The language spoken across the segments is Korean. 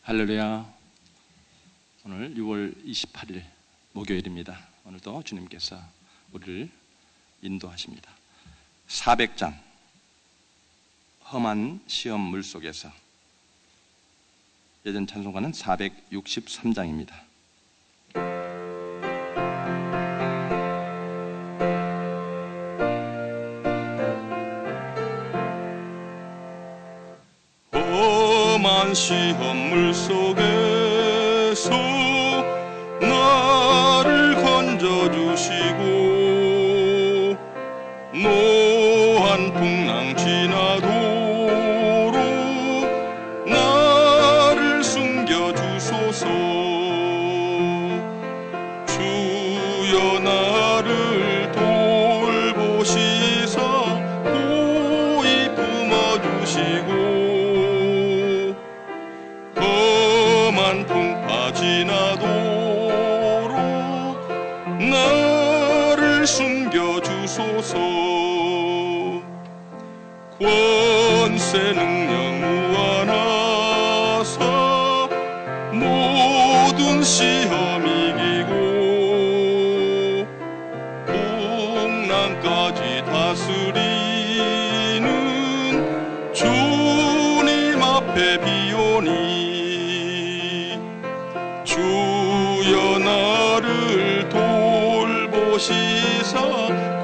할렐루야. 오늘 6월 28일 목요일입니다. 오늘도 주님께서 우리를 인도하십니다. 400장 험한 시험 물속에서 예전 찬송가는 463장입니다. 험한 시험 물속에서 나를 건져주시고 노한 풍랑 지나도록 나를 숨겨주소서. 주여 나를 돌보시사 고이 품어주시고 험한 풍파 지나도록 나를 숨겨주소서. 권세 능력 무한하사 모든 시험 이기고 풍랑까지 다스리는 주님 앞에 비오니 주여 나를 돌보시사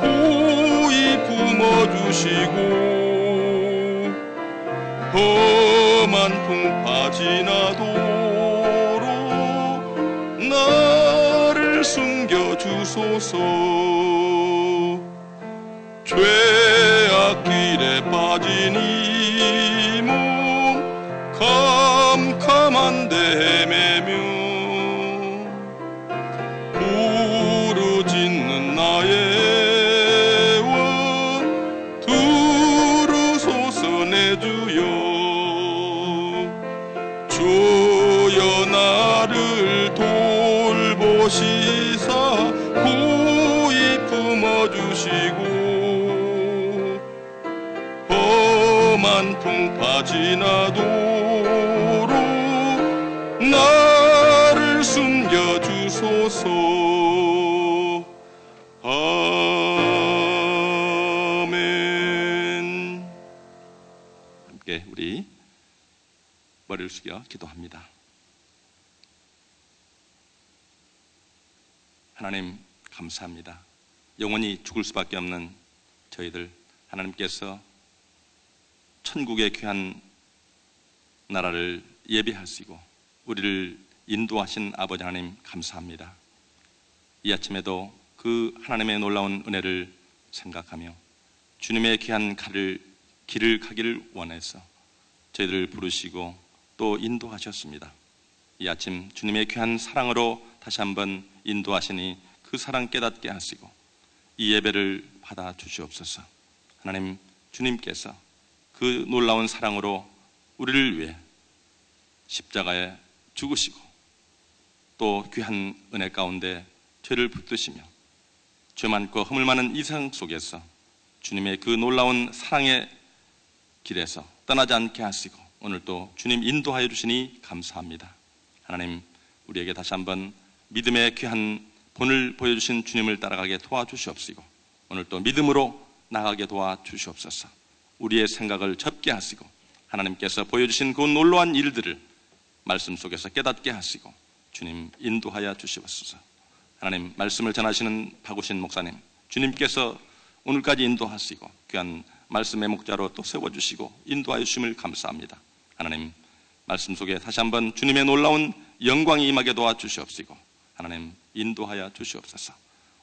고이 품어주시고 험한 풍파 지나도록 나를 숨겨주소서. 죄악 길에 빠진 이 몸 캄캄한데 헤매며 부르짖는 나의 원 들으소서. 내 주여 주여 나를 돌보시사 고이 품어주시고 험한 풍파 지나도록 나를 숨겨주소서. 아멘. 함께 우리 머리를 숙여 기도합니다. 하나님 감사합니다. 영원히 죽을 수밖에 없는 저희들 하나님께서 천국의 귀한 나라를 예비하시고 우리를 인도하신 아버지 하나님 감사합니다. 이 아침에도 그 하나님의 놀라운 은혜를 생각하며 주님의 귀한 길을 가기를 원해서 저희들을 부르시고 또 인도하셨습니다. 이 아침 주님의 귀한 사랑으로 다시 한번 인도하시니 그 사랑 깨닫게 하시고 이 예배를 받아 주시옵소서. 하나님 주님께서 그 놀라운 사랑으로 우리를 위해 십자가에 죽으시고 또 귀한 은혜 가운데 죄를 붙드시며 죄 많고 허물 많은 이 세상 속에서 주님의 그 놀라운 사랑의 길에서 떠나지 않게 하시고 오늘 또 주님 인도하여 주시니 감사합니다. 하나님 우리에게 다시 한번 믿음의 귀한 본을 보여주신 주님을 따라가게 도와주시옵시고 오늘 또 믿음으로 나가게 도와주시옵소서. 우리의 생각을 접게 하시고 하나님께서 보여주신 그 놀라운 일들을 말씀 속에서 깨닫게 하시고 주님 인도하여 주시옵소서. 하나님 말씀을 전하시는 박우신 목사님 주님께서 오늘까지 인도하시고 귀한 말씀의 목자로 또 세워주시고 인도하여 주심을 감사합니다. 하나님 말씀 속에 다시 한번 주님의 놀라운 영광이 임하게 도와주시옵시고 하나님 인도하여 주시옵소서.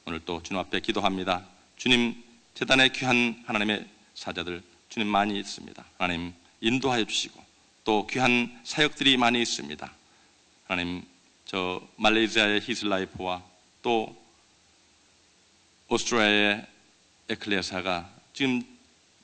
오늘 또 주님 앞에 기도합니다. 주님 제단의 귀한 하나님의 사자들 주님 많이 있습니다. 하나님 인도하여 주시고 또 귀한 사역들이 많이 있습니다. 하나님 저 말레이시아의 히슬라이프와 또 오스트리아의 에클레사가 지금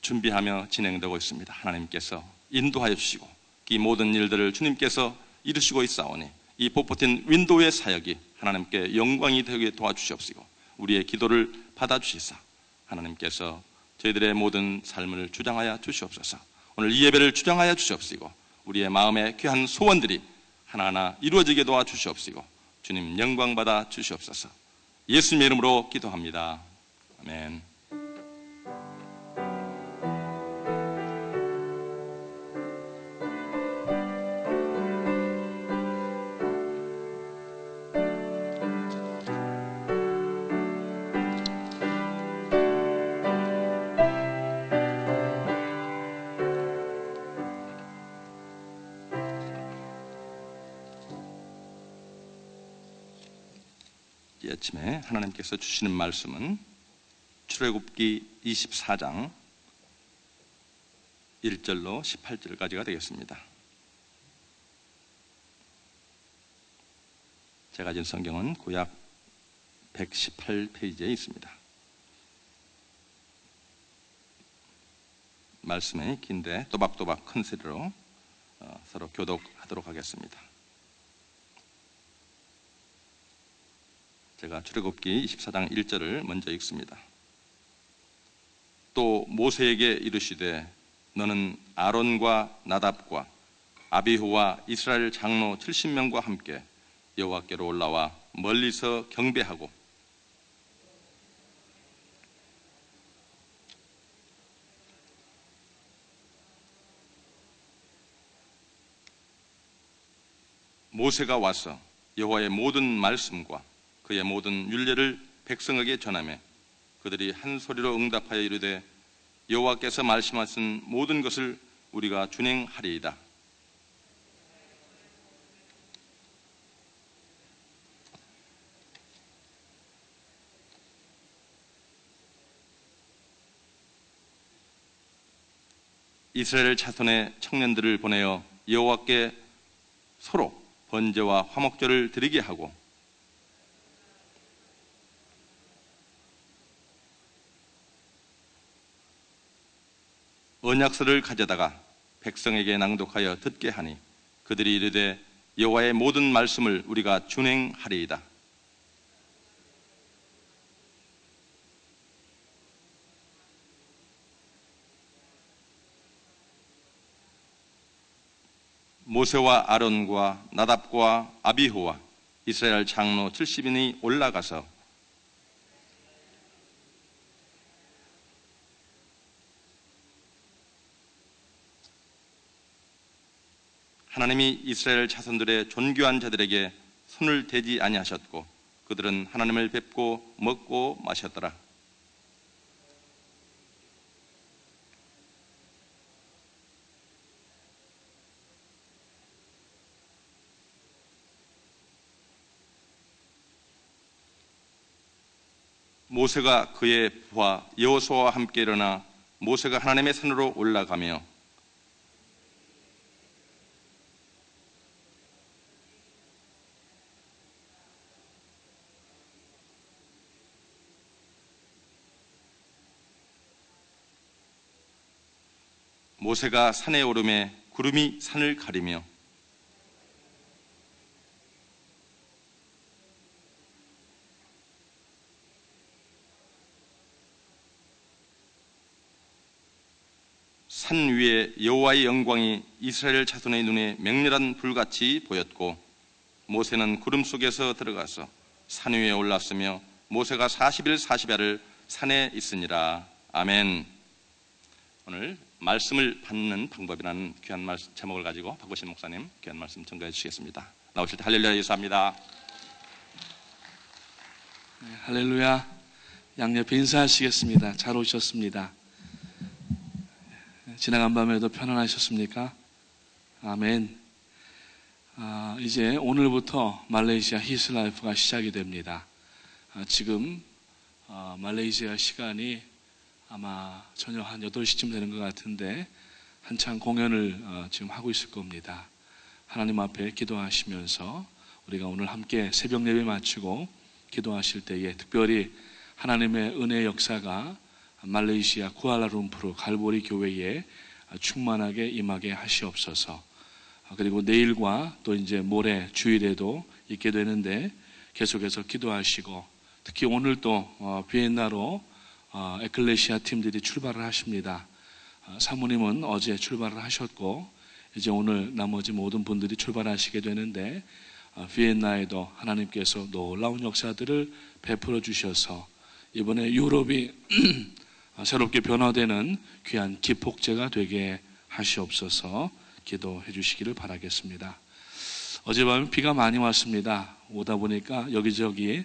준비하며 진행되고 있습니다. 하나님께서 인도하여 주시고 이 모든 일들을 주님께서 이루시고 있사오니 이 보포틴 윈도우의 사역이 하나님께 영광이 되게 도와주시옵시고 우리의 기도를 받아주시사 하나님께서 저희들의 모든 삶을 주장하여 주시옵소서. 오늘 이 예배를 주장하여 주시옵시고 우리의 마음의 귀한 소원들이 하나하나 이루어지게 도와주시옵시고 주님 영광받아 주시옵소서. 예수님의 이름으로 기도합니다. 아멘. 이 아침에 하나님께서 주시는 말씀은 출애굽기 24장 1절로 18절까지가 되겠습니다. 제가 가진 성경은 구약 118페이지에 있습니다. 말씀이 긴데 또박또박 큰 소리로 서로 교독하도록 하겠습니다. 제가 출애굽기 24장 1절을 먼저 읽습니다. 또 모세에게 이르시되 너는 아론과 나답과 아비후와 이스라엘 장로 70명과 함께 여호와께로 올라와 멀리서 경배하고 모세가 와서 여호와의 모든 말씀과 그의 모든 율례를 백성에게 전하며 그들이 한 소리로 응답하여 이르되 여호와께서 말씀하신 모든 것을 우리가 준행하리이다. 이스라엘 자손의 청년들을 보내어 여호와께 서로 번제와 화목제를 드리게 하고 언약서를 가져다가 백성에게 낭독하여 듣게 하니 그들이 이르되 여호와의 모든 말씀을 우리가 준행하리이다. 모세와 아론과 나답과 아비후와 이스라엘 장로 70인이 올라가서 하나님이 이스라엘 자손들의 존귀한 자들에게 손을 대지 아니하셨고 그들은 하나님을 뵙고 먹고 마셨더라. 모세가 그의 부하 여호수아와 함께 일어나 모세가 하나님의 산으로 올라가며 모세가 산에 오르매 구름이 산을 가리며 산 위에 여호와의 영광이 이스라엘 자손의 눈에 맹렬한 불같이 보였고 모세는 구름 속에서 들어가서 산 위에 올랐으며 모세가 40일 40야를 산에 있으니라. 아멘. 오늘 말씀을 받는 방법이라는 귀한 말씀 제목을 가지고 박보신 목사님 귀한 말씀 전가해 주시겠습니다. 나오실 때 할렐루야 예수합니다. 네, 할렐루야. 양옆에 인사하시겠습니다. 잘 오셨습니다. 지나간 밤에도 편안하셨습니까? 아멘. 이제 오늘부터 말레이시아 히스라이프가 시작이 됩니다. 지금 말레이시아 시간이 아마 저녁 한 8시쯤 되는 것 같은데 한창 공연을 지금 하고 있을 겁니다. 하나님 앞에 기도하시면서 우리가 오늘 함께 새벽 예배 마치고 기도하실 때에 특별히 하나님의 은혜의 역사가 말레이시아 쿠알라룸푸르 갈보리 교회에 충만하게 임하게 하시옵소서. 그리고 내일과 또 이제 모레 주일에도 있게 되는데 계속해서 기도하시고 특히 오늘 또 비엔나로 에클레시아 팀들이 출발을 하십니다. 사모님은 어제 출발을 하셨고 이제 오늘 나머지 모든 분들이 출발하시게 되는데 비엔나에도 하나님께서 놀라운 역사들을 베풀어 주셔서 이번에 유럽이 새롭게 변화되는 귀한 기폭제가 되게 하시옵소서 기도해 주시기를 바라겠습니다. 어젯밤에 비가 많이 왔습니다. 오다 보니까 여기저기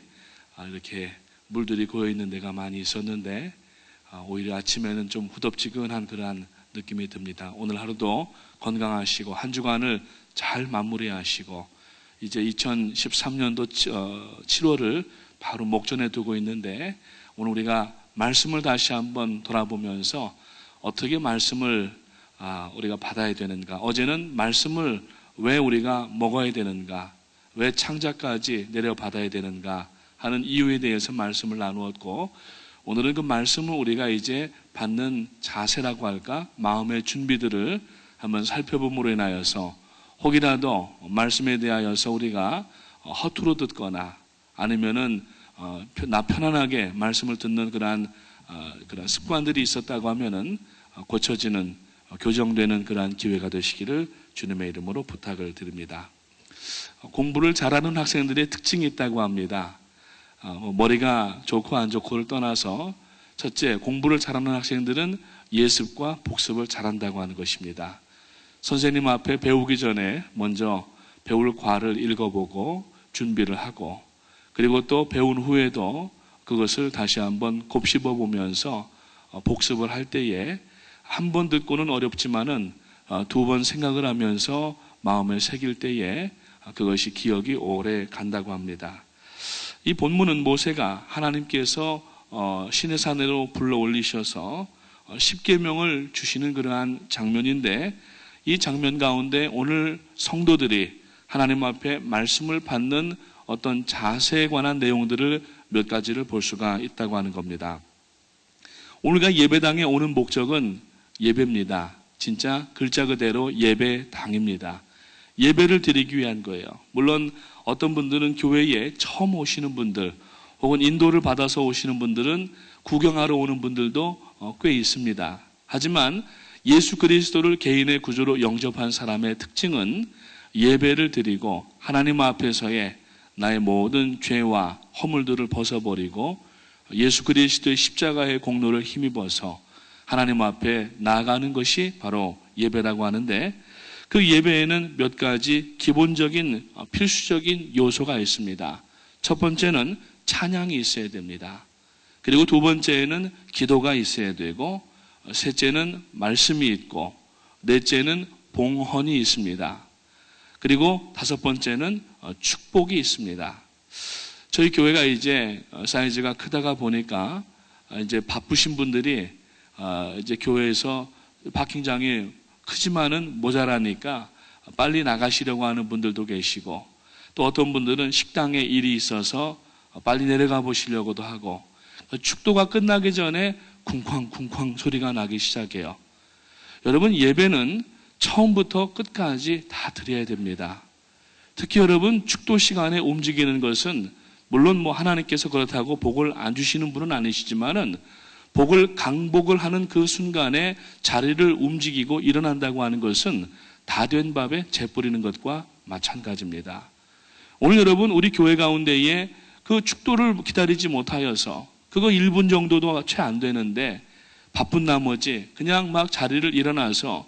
이렇게 물들이 고여 있는 데가 많이 있었는데 오히려 아침에는 좀 후덥지근한 그러한 느낌이 듭니다. 오늘 하루도 건강하시고 한 주간을 잘 마무리하시고 이제 2013년도 7월을 바로 목전에 두고 있는데 오늘 우리가 말씀을 다시 한번 돌아보면서 어떻게 말씀을 우리가 받아야 되는가, 어제는 말씀을 왜 우리가 먹어야 되는가, 왜 창자까지 내려받아야 되는가 하는 이유에 대해서 말씀을 나누었고, 오늘은 그 말씀을 우리가 이제 받는 자세라고 할까, 마음의 준비들을 한번 살펴봄으로 인하여서 혹이라도 말씀에 대하여서 우리가 허투루 듣거나 아니면은 나 편안하게 말씀을 듣는 그런 습관들이 있었다고 하면은 고쳐지는, 교정되는 그러한 기회가 되시기를 주님의 이름으로 부탁을 드립니다. 공부를 잘하는 학생들의 특징이 있다고 합니다. 머리가 좋고 안 좋고를 떠나서 첫째, 공부를 잘하는 학생들은 예습과 복습을 잘한다고 하는 것입니다. 선생님 앞에 배우기 전에 먼저 배울 과를 읽어보고 준비를 하고, 그리고 또 배운 후에도 그것을 다시 한번 곱씹어 보면서 복습을 할 때에 한 번 듣고는 어렵지만은 두 번 생각을 하면서 마음에 새길 때에 그것이 기억이 오래 간다고 합니다. 이 본문은 모세가 하나님께서 시내산으로 불러 올리셔서 십계명을 주시는 그러한 장면인데, 이 장면 가운데 오늘 성도들이 하나님 앞에 말씀을 받는 어떤 자세에 관한 내용들을 몇 가지를 볼 수가 있다고 하는 겁니다. 오늘가 예배당에 오는 목적은 예배입니다. 진짜 글자 그대로 예배당입니다. 예배를 드리기 위한 거예요. 물론 어떤 분들은 교회에 처음 오시는 분들, 혹은 인도를 받아서 오시는 분들은 구경하러 오는 분들도 꽤 있습니다. 하지만 예수 그리스도를 개인의 구주로 영접한 사람의 특징은 예배를 드리고 하나님 앞에서의 나의 모든 죄와 허물들을 벗어버리고 예수 그리스도의 십자가의 공로를 힘입어서 하나님 앞에 나아가는 것이 바로 예배라고 하는데, 그 예배에는 몇 가지 기본적인 필수적인 요소가 있습니다. 첫 번째는 찬양이 있어야 됩니다. 그리고 두 번째는 기도가 있어야 되고, 셋째는 말씀이 있고, 넷째는 봉헌이 있습니다. 그리고 다섯 번째는 축복이 있습니다. 저희 교회가 이제 사이즈가 크다가 보니까 이제 바쁘신 분들이 이제 교회에서 파킹장이 크지만은 모자라니까 빨리 나가시려고 하는 분들도 계시고, 또 어떤 분들은 식당에 일이 있어서 빨리 내려가 보시려고도 하고, 축도가 끝나기 전에 쿵쾅쿵쾅 소리가 나기 시작해요. 여러분, 예배는 처음부터 끝까지 다 드려야 됩니다. 특히 여러분, 축도 시간에 움직이는 것은 물론 하나님께서 그렇다고 복을 안 주시는 분은 아니시지만은 복을 강복을 하는 그 순간에 자리를 움직이고 일어난다고 하는 것은 다 된 밥에 재 뿌리는 것과 마찬가지입니다. 오늘 여러분, 우리 교회 가운데에 그 축도를 기다리지 못하여서 그거 1분 정도도 채 안 되는데 바쁜 나머지 그냥 막 자리를 일어나서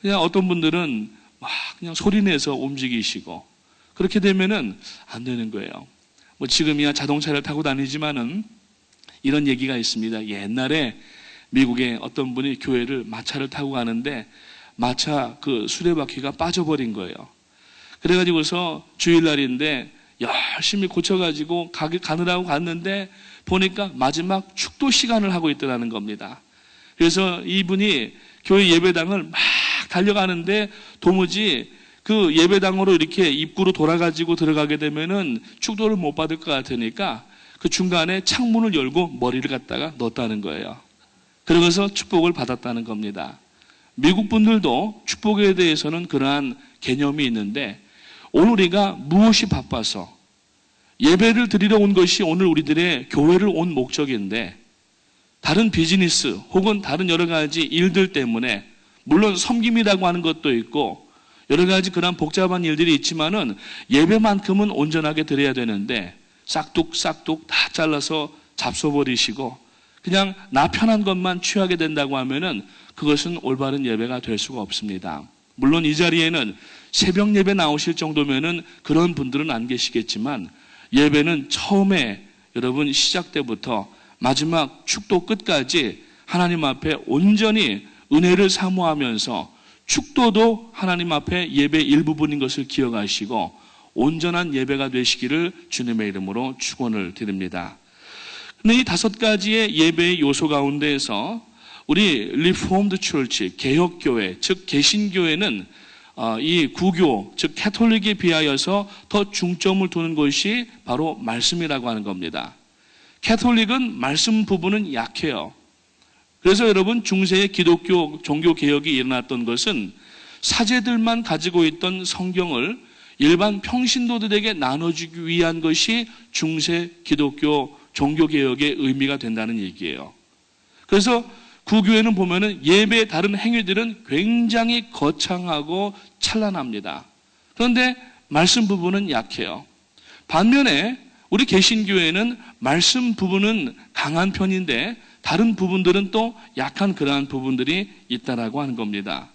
그냥 어떤 분들은 막 그냥 소리내서 움직이시고, 그렇게 되면은 안 되는 거예요. 지금이야 자동차를 타고 다니지만은 이런 얘기가 있습니다. 옛날에 미국에 어떤 분이 교회를 마차를 타고 가는데 마차 그 수레바퀴가 빠져버린 거예요. 그래가지고서 주일날인데 열심히 고쳐가지고 가느라고 갔는데 보니까 마지막 축도 시간을 하고 있더라는 겁니다. 그래서 이분이 교회 예배당을 막 달려가는데 도무지 그 예배당으로 이렇게 입구로 돌아가지고 들어가게 되면은 축도를 못 받을 것 같으니까 그 중간에 창문을 열고 머리를 갖다가 넣었다는 거예요. 그러면서 축복을 받았다는 겁니다. 미국 분들도 축복에 대해서는 그러한 개념이 있는데, 오늘 우리가 무엇이 바빠서 예배를 드리러 온 것이 오늘 우리들의 교회를 온 목적인데, 다른 비즈니스 혹은 다른 여러 가지 일들 때문에 물론 섬김이라고 하는 것도 있고 여러 가지 그런 복잡한 일들이 있지만은 예배만큼은 온전하게 드려야 되는데 싹둑싹둑 다 잘라서 잡숴버리시고 그냥 나 편한 것만 취하게 된다고 하면은 그것은 올바른 예배가 될 수가 없습니다. 물론 이 자리에는 새벽 예배 나오실 정도면은 그런 분들은 안 계시겠지만 예배는 처음에 여러분 시작 때부터 마지막 축도 끝까지 하나님 앞에 온전히 은혜를 사모하면서 축도도 하나님 앞에 예배 일부분인 것을 기억하시고 온전한 예배가 되시기를 주님의 이름으로 축원을 드립니다. 근데 이 5가지의 예배의 요소 가운데에서 우리 리포엄드 처치, 개혁교회, 즉 개신교회는 이 구교, 즉 캐톨릭에 비하여서 더 중점을 두는 것이 바로 말씀이라고 하는 겁니다. 캐톨릭은 말씀 부분은 약해요. 그래서 여러분 중세의 기독교 종교개혁이 일어났던 것은 사제들만 가지고 있던 성경을 일반 평신도들에게 나눠주기 위한 것이 중세 기독교 종교개혁의 의미가 된다는 얘기예요. 그래서 구교회는 보면은 예배의 다른 행위들은 굉장히 거창하고 찬란합니다. 그런데 말씀 부분은 약해요. 반면에 우리 개신교회는 말씀 부분은 강한 편인데 다른 부분들은 또 약한 그러한 부분들이 있다라고 하는 겁니다.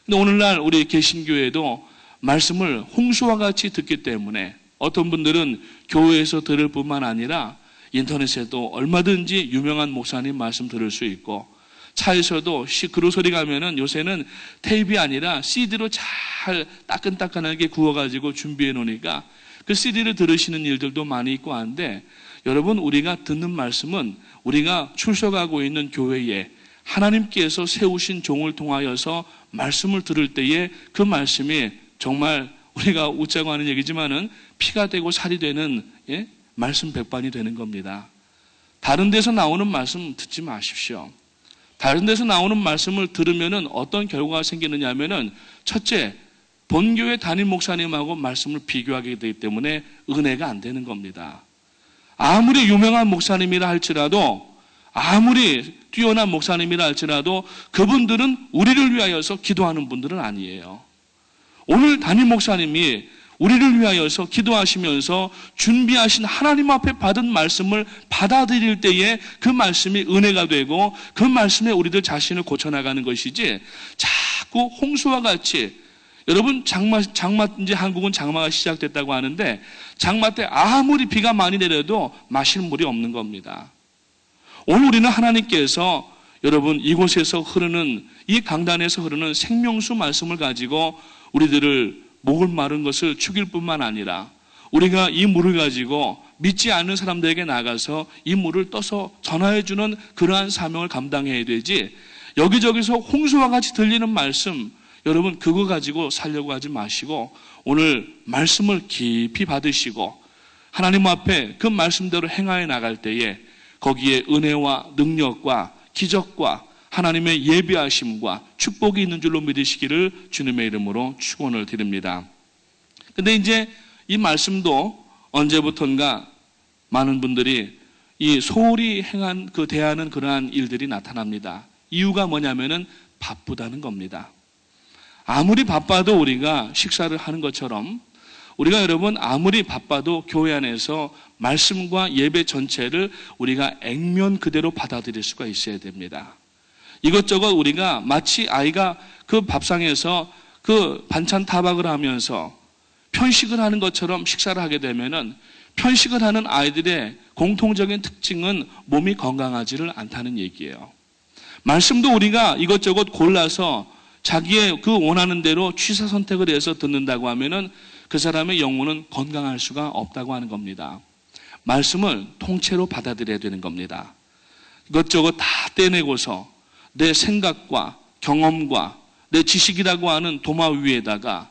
근데 오늘날 우리 개신교회도 말씀을 홍수와 같이 듣기 때문에 어떤 분들은 교회에서 들을 뿐만 아니라 인터넷에도 얼마든지 유명한 목사님 말씀 들을 수 있고 차에서도 그로소리 가면은 요새는 테이프가 아니라 CD로 잘 따끈따끈하게 구워가지고 준비해 놓으니까 그 CD를 들으시는 일들도 많이 있고 한데 여러분 우리가 듣는 말씀은 우리가 출석하고 있는 교회에 하나님께서 세우신 종을 통하여서 말씀을 들을 때에 그 말씀이 정말 우리가 웃자고 하는 얘기지만은 피가 되고 살이 되는 말씀 백반이 되는 겁니다. 다른 데서 나오는 말씀 듣지 마십시오. 다른 데서 나오는 말씀을 들으면은 어떤 결과가 생기느냐 하면은 첫째, 본교회 담임 목사님하고 말씀을 비교하게 되기 때문에 은혜가 안 되는 겁니다. 아무리 유명한 목사님이라 할지라도 아무리 뛰어난 목사님이라 할지라도 그분들은 우리를 위하여서 기도하는 분들은 아니에요. 오늘 담임 목사님이 우리를 위하여서 기도하시면서 준비하신 하나님 앞에 받은 말씀을 받아들일 때에 그 말씀이 은혜가 되고 그 말씀에 우리들 자신을 고쳐나가는 것이지 자꾸 홍수와 같이 여러분 장마 이제 한국은 장마가 시작됐다고 하는데 장마 때 아무리 비가 많이 내려도 마실 물이 없는 겁니다. 오늘 우리는 하나님께서 여러분 이곳에서 흐르는 이 강단에서 흐르는 생명수 말씀을 가지고 우리들을 목을 마른 것을 죽일 뿐만 아니라 우리가 이 물을 가지고 믿지 않는 사람들에게 나가서 이 물을 떠서 전하여주는 그러한 사명을 감당해야 되지 여기저기서 홍수와 같이 들리는 말씀 여러분 그거 가지고 살려고 하지 마시고 오늘 말씀을 깊이 받으시고 하나님 앞에 그 말씀대로 행하여 나갈 때에 거기에 은혜와 능력과 기적과 하나님의 예비하심과 축복이 있는 줄로 믿으시기를 주님의 이름으로 축원을 드립니다. 근데 이제 이 말씀도 언제부턴가 많은 분들이 이 소홀히 행한 대하는 그러한 일들이 나타납니다. 이유가 뭐냐면은 바쁘다는 겁니다. 아무리 바빠도 우리가 식사를 하는 것처럼 우리가 여러분 아무리 바빠도 교회 안에서 말씀과 예배 전체를 우리가 액면 그대로 받아들일 수가 있어야 됩니다. 이것저것 우리가 마치 아이가 그 밥상에서 그 반찬 타박을 하면서 편식을 하는 것처럼 식사를 하게 되면은 편식을 하는 아이들의 공통적인 특징은 몸이 건강하지를 않다는 얘기예요. 말씀도 우리가 이것저것 골라서 자기의 그 원하는 대로 취사 선택을 해서 듣는다고 하면은 그 사람의 영혼은 건강할 수가 없다고 하는 겁니다. 말씀을 통째로 받아들여야 되는 겁니다. 이것저것 다 떼내고서 내 생각과 경험과 내 지식이라고 하는 도마 위에다가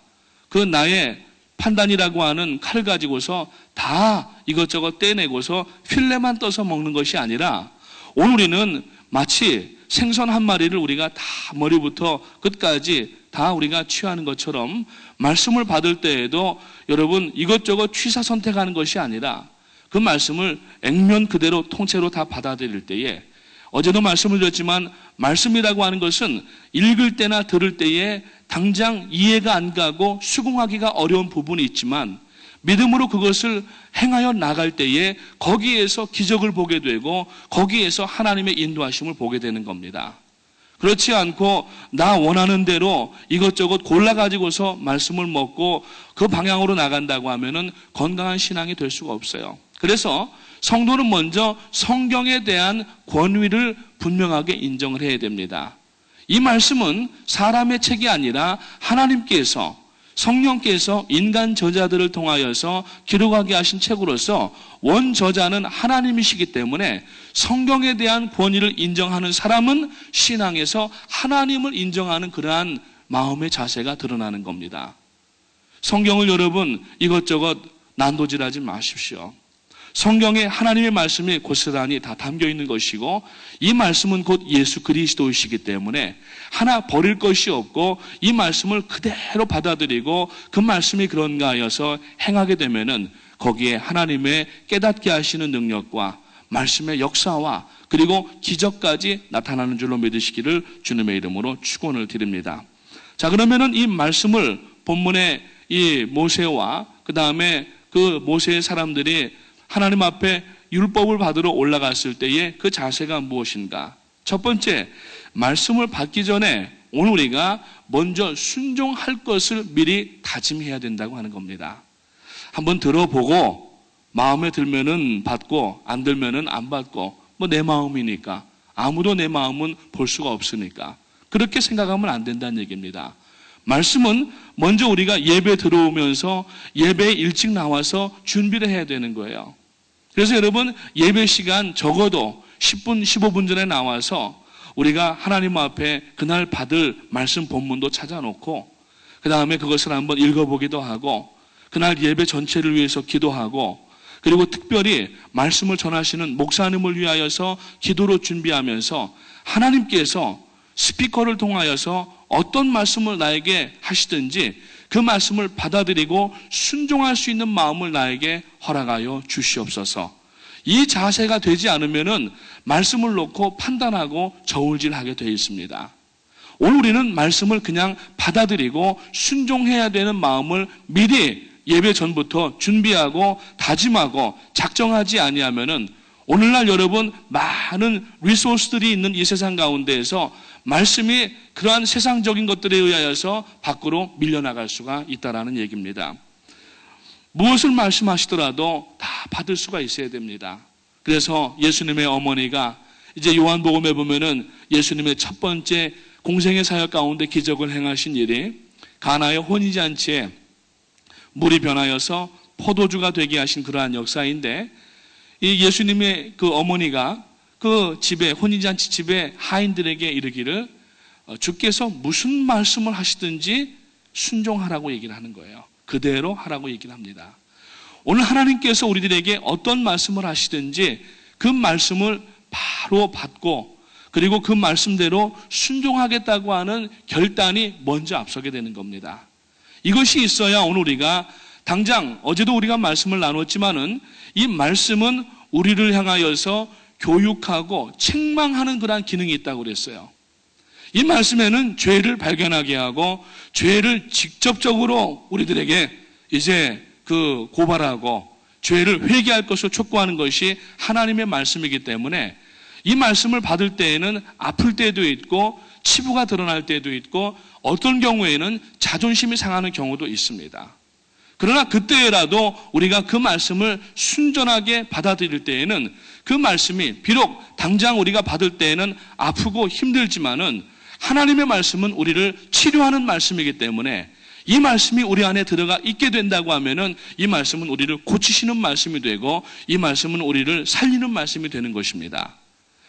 그 나의 판단이라고 하는 칼을 가지고서 다 이것저것 떼내고서 필레만 떠서 먹는 것이 아니라 오늘 우리는 마치 생선 한 마리를 우리가 다 머리부터 끝까지 다 우리가 취하는 것처럼 말씀을 받을 때에도 여러분 이것저것 취사 선택하는 것이 아니라 그 말씀을 액면 그대로 통째로 다 받아들일 때에 어제도 말씀을 드렸지만 말씀이라고 하는 것은 읽을 때나 들을 때에 당장 이해가 안 가고 수긍하기가 어려운 부분이 있지만 믿음으로 그것을 행하여 나갈 때에 거기에서 기적을 보게 되고 거기에서 하나님의 인도하심을 보게 되는 겁니다. 그렇지 않고 나 원하는 대로 이것저것 골라가지고서 말씀을 먹고 그 방향으로 나간다고 하면은 건강한 신앙이 될 수가 없어요. 그래서 성도는 먼저 성경에 대한 권위를 분명하게 인정을 해야 됩니다. 이 말씀은 사람의 책이 아니라 하나님께서 성령께서 인간 저자들을 통하여서 기록하게 하신 책으로서 원저자는 하나님이시기 때문에 성경에 대한 권위를 인정하는 사람은 신앙에서 하나님을 인정하는 그러한 마음의 자세가 드러나는 겁니다. 성경을 여러분 이것저것 난도질하지 마십시오. 성경에 하나님의 말씀이 고스란히 다 담겨 있는 것이고 이 말씀은 곧 예수 그리스도이시기 때문에 하나 버릴 것이 없고 이 말씀을 그대로 받아들이고 그 말씀이 그런가 하여서 행하게 되면은 거기에 하나님의 깨닫게 하시는 능력과 말씀의 역사와 그리고 기적까지 나타나는 줄로 믿으시기를 주님의 이름으로 축원을 드립니다. 자, 그러면은 이 말씀을 본문의 이 모세와 그 다음에 그 모세의 사람들이 하나님 앞에 율법을 받으러 올라갔을 때의 그 자세가 무엇인가? 첫 번째, 말씀을 받기 전에 오늘 우리가 먼저 순종할 것을 미리 다짐해야 된다고 하는 겁니다. 한번 들어보고 마음에 들면은 받고 안 들면은 안 받고 뭐 내 마음이니까 아무도 내 마음은 볼 수가 없으니까 그렇게 생각하면 안 된다는 얘기입니다. 말씀은 먼저 우리가 예배 들어오면서 예배에 일찍 나와서 준비를 해야 되는 거예요. 그래서 여러분 예배 시간 적어도 10분, 15분 전에 나와서 우리가 하나님 앞에 그날 받을 말씀 본문도 찾아놓고 그 다음에 그것을 한번 읽어보기도 하고 그날 예배 전체를 위해서 기도하고 그리고 특별히 말씀을 전하시는 목사님을 위하여서 기도로 준비하면서 하나님께서 스피커를 통하여서 어떤 말씀을 나에게 하시든지 그 말씀을 받아들이고 순종할 수 있는 마음을 나에게 허락하여 주시옵소서. 이 자세가 되지 않으면은 말씀을 놓고 판단하고 저울질하게 되어 있습니다. 오늘 우리는 말씀을 그냥 받아들이고 순종해야 되는 마음을 미리 예배 전부터 준비하고 다짐하고 작정하지 아니하면은 오늘날 여러분 많은 리소스들이 있는 이 세상 가운데에서 말씀이 그러한 세상적인 것들에 의하여서 밖으로 밀려나갈 수가 있다라는 얘기입니다. 무엇을 말씀하시더라도 다 받을 수가 있어야 됩니다. 그래서 예수님의 어머니가 이제 요한복음에 보면은 예수님의 첫 번째 공생의 사역 가운데 기적을 행하신 일이 가나의 혼인잔치에 물이 변하여서 포도주가 되게 하신 그러한 역사인데 이 예수님의 그 어머니가 그 집에 혼인잔치 집에 하인들에게 이르기를 주께서 무슨 말씀을 하시든지 순종하라고 얘기를 하는 거예요. 그대로 하라고 얘기를 합니다. 오늘 하나님께서 우리들에게 어떤 말씀을 하시든지 그 말씀을 바로 받고 그리고 그 말씀대로 순종하겠다고 하는 결단이 먼저 앞서게 되는 겁니다. 이것이 있어야 오늘 우리가 당장 어제도 우리가 말씀을 나눴지만은 이 말씀은 우리를 향하여서 교육하고 책망하는 그러한 기능이 있다고 그랬어요. 이 말씀에는 죄를 발견하게 하고 죄를 직접적으로 우리들에게 이제 그 고발하고 죄를 회개할 것을 촉구하는 것이 하나님의 말씀이기 때문에 이 말씀을 받을 때에는 아플 때도 있고 치부가 드러날 때도 있고 어떤 경우에는 자존심이 상하는 경우도 있습니다. 그러나 그때라도 우리가 그 말씀을 순전하게 받아들일 때에는 그 말씀이 비록 당장 우리가 받을 때에는 아프고 힘들지만은 하나님의 말씀은 우리를 치료하는 말씀이기 때문에 이 말씀이 우리 안에 들어가 있게 된다고 하면은 이 말씀은 우리를 고치시는 말씀이 되고 이 말씀은 우리를 살리는 말씀이 되는 것입니다.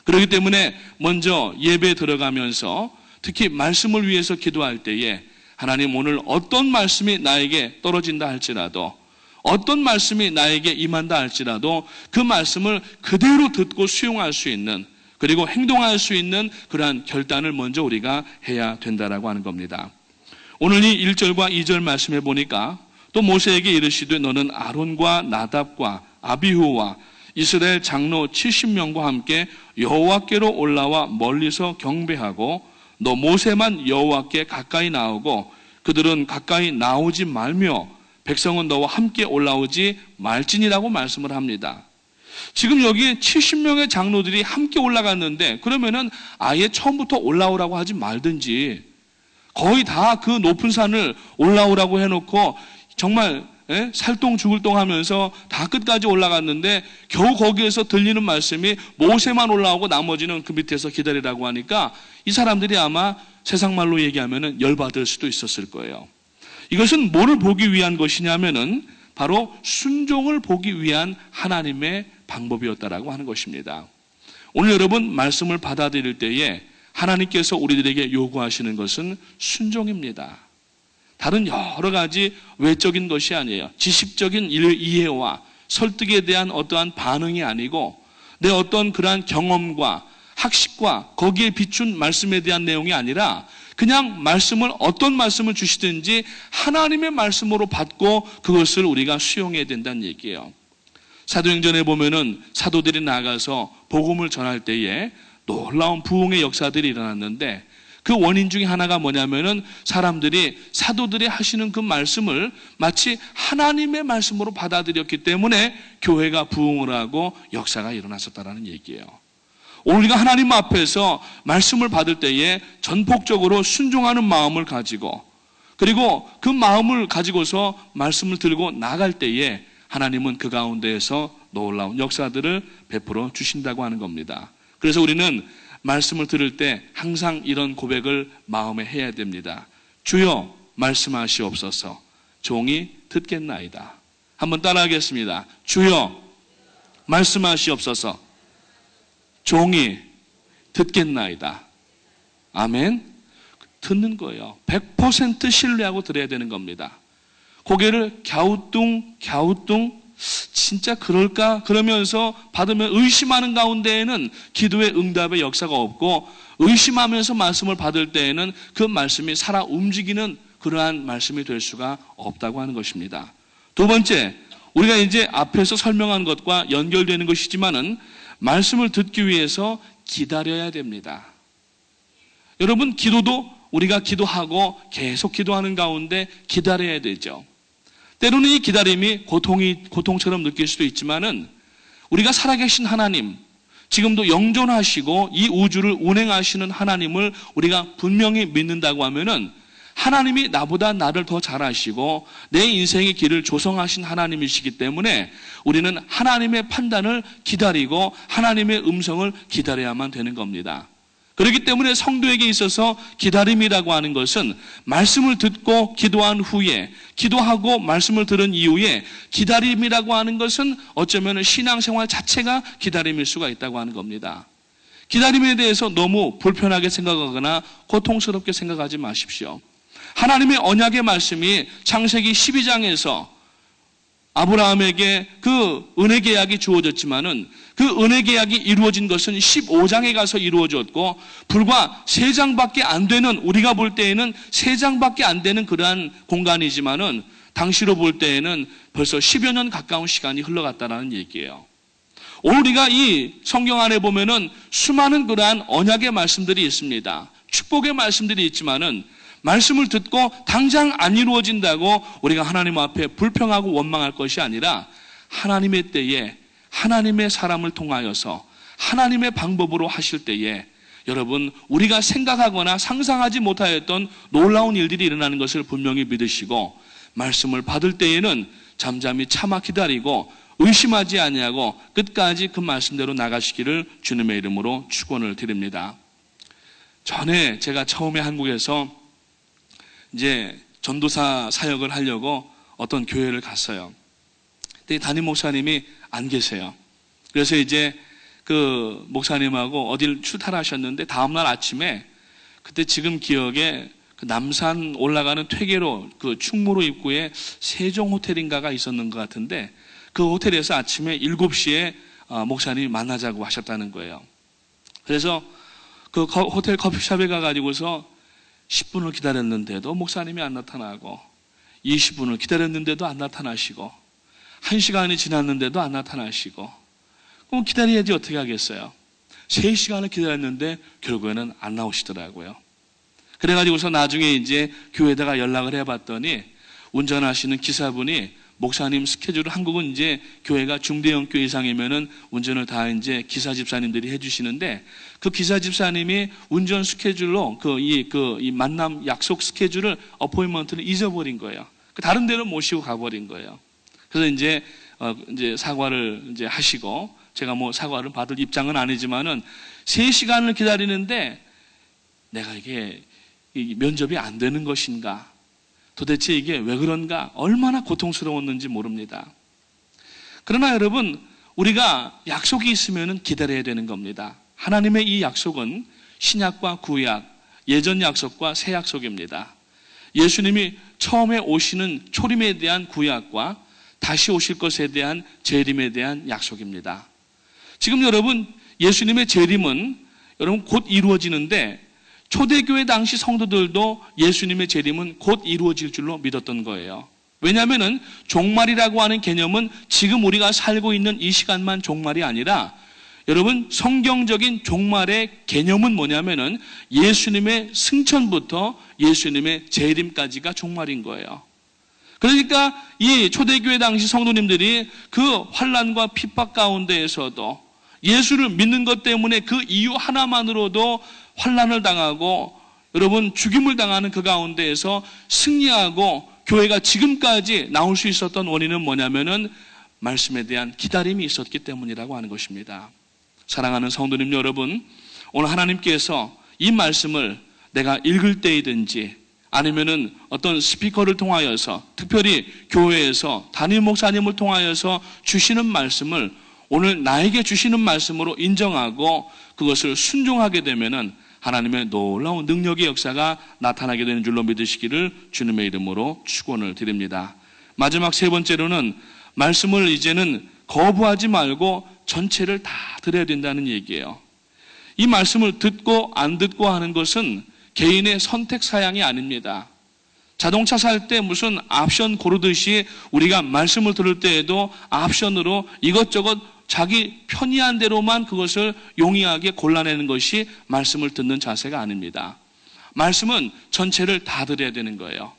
그렇기 때문에 먼저 예배에 들어가면서 특히 말씀을 위해서 기도할 때에 하나님 오늘 어떤 말씀이 나에게 떨어진다 할지라도 어떤 말씀이 나에게 임한다 할지라도 그 말씀을 그대로 듣고 수용할 수 있는 그리고 행동할 수 있는 그러한 결단을 먼저 우리가 해야 된다라고 하는 겁니다. 오늘 이 1절과 2절 말씀해 보니까 또 모세에게 이르시되 너는 아론과 나답과 아비후와 이스라엘 장로 70명과 함께 여호와께로 올라와 멀리서 경배하고 너 모세만 여호와께 가까이 나오고 그들은 가까이 나오지 말며 백성은 너와 함께 올라오지 말지니라고 말씀을 합니다. 지금 여기 70명의 장로들이 함께 올라갔는데 그러면은 아예 처음부터 올라오라고 하지 말든지 거의 다 그 높은 산을 올라오라고 해놓고 정말 살동 죽을 동 하면서 다 끝까지 올라갔는데 겨우 거기에서 들리는 말씀이 모세만 올라오고 나머지는 그 밑에서 기다리라고 하니까 이 사람들이 아마 세상 말로 얘기하면은 열받을 수도 있었을 거예요. 이것은 뭐를 보기 위한 것이냐면은 바로 순종을 보기 위한 하나님의 방법이었다라고 하는 것입니다. 오늘 여러분 말씀을 받아들일 때에 하나님께서 우리들에게 요구하시는 것은 순종입니다. 다른 여러 가지 외적인 것이 아니에요. 지식적인 이해와 설득에 대한 어떠한 반응이 아니고 내 어떤 그러한 경험과 학식과 거기에 비춘 말씀에 대한 내용이 아니라 그냥 말씀을 어떤 말씀을 주시든지 하나님의 말씀으로 받고 그것을 우리가 수용해야 된다는 얘기예요. 사도행전에 보면은 사도들이 나가서 복음을 전할 때에 놀라운 부흥의 역사들이 일어났는데 그 원인 중에 하나가 뭐냐면은 사람들이 사도들이 하시는 그 말씀을 마치 하나님의 말씀으로 받아들였기 때문에 교회가 부흥을 하고 역사가 일어났었다라는 얘기예요. 우리가 하나님 앞에서 말씀을 받을 때에 전폭적으로 순종하는 마음을 가지고 그리고 그 마음을 가지고서 말씀을 들고 나갈 때에 하나님은 그 가운데에서 놀라운 역사들을 베풀어 주신다고 하는 겁니다. 그래서 우리는 말씀을 들을 때 항상 이런 고백을 마음에 해야 됩니다. 주여 말씀하시옵소서 종이 듣겠나이다. 한번 따라하겠습니다. 주여 말씀하시옵소서 종이 듣겠나이다. 아멘. 듣는 거예요. 100% 신뢰하고 들어야 되는 겁니다. 고개를 갸우뚱 진짜 그럴까? 그러면서 받으면 의심하는 가운데에는 기도의 응답의 역사가 없고 의심하면서 말씀을 받을 때에는 그 말씀이 살아 움직이는 그러한 말씀이 될 수가 없다고 하는 것입니다. 두 번째, 우리가 이제 앞에서 설명한 것과 연결되는 것이지만은 말씀을 듣기 위해서 기다려야 됩니다. 여러분, 기도도 우리가 기도하고 계속 기도하는 가운데 기다려야 되죠. 때로는 이 기다림이 고통처럼 느낄 수도 있지만은 우리가 살아계신 하나님, 지금도 영존하시고 이 우주를 운행하시는 하나님을 우리가 분명히 믿는다고 하면은 하나님이 나보다 나를 더 잘 아시고 내 인생의 길을 조성하신 하나님이시기 때문에 우리는 하나님의 판단을 기다리고 하나님의 음성을 기다려야만 되는 겁니다. 그렇기 때문에 성도에게 있어서 기다림이라고 하는 것은 말씀을 듣고 기도한 후에 기도하고 말씀을 들은 이후에 기다림이라고 하는 것은 어쩌면 신앙생활 자체가 기다림일 수가 있다고 하는 겁니다. 기다림에 대해서 너무 불편하게 생각하거나 고통스럽게 생각하지 마십시오. 하나님의 언약의 말씀이 창세기 12장에서 아브라함에게 그 은혜 계약이 주어졌지만은 그 은혜 계약이 이루어진 것은 15장에 가서 이루어졌고 불과 3장밖에 안 되는 우리가 볼 때에는 3장밖에 안 되는 그러한 공간이지만은 당시로 볼 때에는 벌써 10여 년 가까운 시간이 흘러갔다라는 얘기예요. 오늘 우리가 이 성경 안에 보면은 수많은 그러한 언약의 말씀들이 있습니다. 축복의 말씀들이 있지만은 말씀을 듣고 당장 안 이루어진다고 우리가 하나님 앞에 불평하고 원망할 것이 아니라 하나님의 때에 하나님의 사람을 통하여서 하나님의 방법으로 하실 때에 여러분 우리가 생각하거나 상상하지 못하였던 놀라운 일들이 일어나는 것을 분명히 믿으시고 말씀을 받을 때에는 잠잠히 참아 기다리고 의심하지 아니하고 끝까지 그 말씀대로 나가시기를 주님의 이름으로 축원을 드립니다. 전에 제가 처음에 한국에서 이제 전도사 사역을 하려고 어떤 교회를 갔어요. 근데 담임 목사님이 안 계세요. 그래서 이제 그 목사님하고 어딜 출타를 하셨는데 다음날 아침에 그때 지금 기억에 그 남산 올라가는 퇴계로 그 충무로 입구에 세종 호텔인가가 있었는 것 같은데 그 호텔에서 아침에 7시에 목사님이 만나자고 하셨다는 거예요. 그래서 그 호텔 커피숍에 가가지고서 10분을 기다렸는데도 목사님이 안 나타나고 20분을 기다렸는데도 안 나타나시고 1시간이 지났는데도 안 나타나시고 그럼 기다려야지 어떻게 하겠어요? 3시간을 기다렸는데 결국에는 안 나오시더라고요. 그래가지고서 나중에 이제 교회에다가 연락을 해봤더니 운전하시는 기사분이 목사님 스케줄을 한국은 이제 교회가 중대형 교회 이상이면은 운전을 다 이제 기사 집사님들이 해주시는데 그 기사 집사님이 운전 스케줄로 이 만남 약속 스케줄을 어포인먼트를 잊어버린 거예요. 다른 데로 모시고 가버린 거예요. 그래서 이제 사과를 이제 하시고 제가 뭐 사과를 받을 입장은 아니지만은 3시간을 기다리는데 내가 이게 면접이 안 되는 것인가? 도대체 이게 왜 그런가? 얼마나 고통스러웠는지 모릅니다. 그러나 여러분, 우리가 약속이 있으면 기다려야 되는 겁니다. 하나님의 이 약속은 신약과 구약, 예전 약속과 새 약속입니다. 예수님이 처음에 오시는 초림에 대한 구약과 다시 오실 것에 대한 재림에 대한 약속입니다. 지금 여러분, 예수님의 재림은 여러분 곧 이루어지는데 초대교회 당시 성도들도 예수님의 재림은 곧 이루어질 줄로 믿었던 거예요. 왜냐하면 종말이라고 하는 개념은 지금 우리가 살고 있는 이 시간만 종말이 아니라 여러분 성경적인 종말의 개념은 뭐냐면은 예수님의 승천부터 예수님의 재림까지가 종말인 거예요. 그러니까 이 초대교회 당시 성도님들이 그 환난과 핍박 가운데에서도 예수를 믿는 것 때문에 그 이유 하나만으로도 환난을 당하고 여러분 죽임을 당하는 그 가운데에서 승리하고 교회가 지금까지 나올 수 있었던 원인은 뭐냐면은 말씀에 대한 기다림이 있었기 때문이라고 하는 것입니다. 사랑하는 성도님 여러분, 오늘 하나님께서 이 말씀을 내가 읽을 때이든지 아니면은 어떤 스피커를 통하여서 특별히 교회에서 담임 목사님을 통하여서 주시는 말씀을 오늘 나에게 주시는 말씀으로 인정하고 그것을 순종하게 되면은 하나님의 놀라운 능력의 역사가 나타나게 되는 줄로 믿으시기를 주님의 이름으로 축원을 드립니다. 마지막 3번째로는 말씀을 이제는 거부하지 말고 전체를 다 들어야 된다는 얘기예요. 이 말씀을 듣고 안 듣고 하는 것은 개인의 선택 사양이 아닙니다. 자동차 살 때 무슨 옵션 고르듯이 우리가 말씀을 들을 때에도 옵션으로 이것저것 자기 편의한 대로만 그것을 용이하게 골라내는 것이 말씀을 듣는 자세가 아닙니다. 말씀은 전체를 다 들어야 되는 거예요.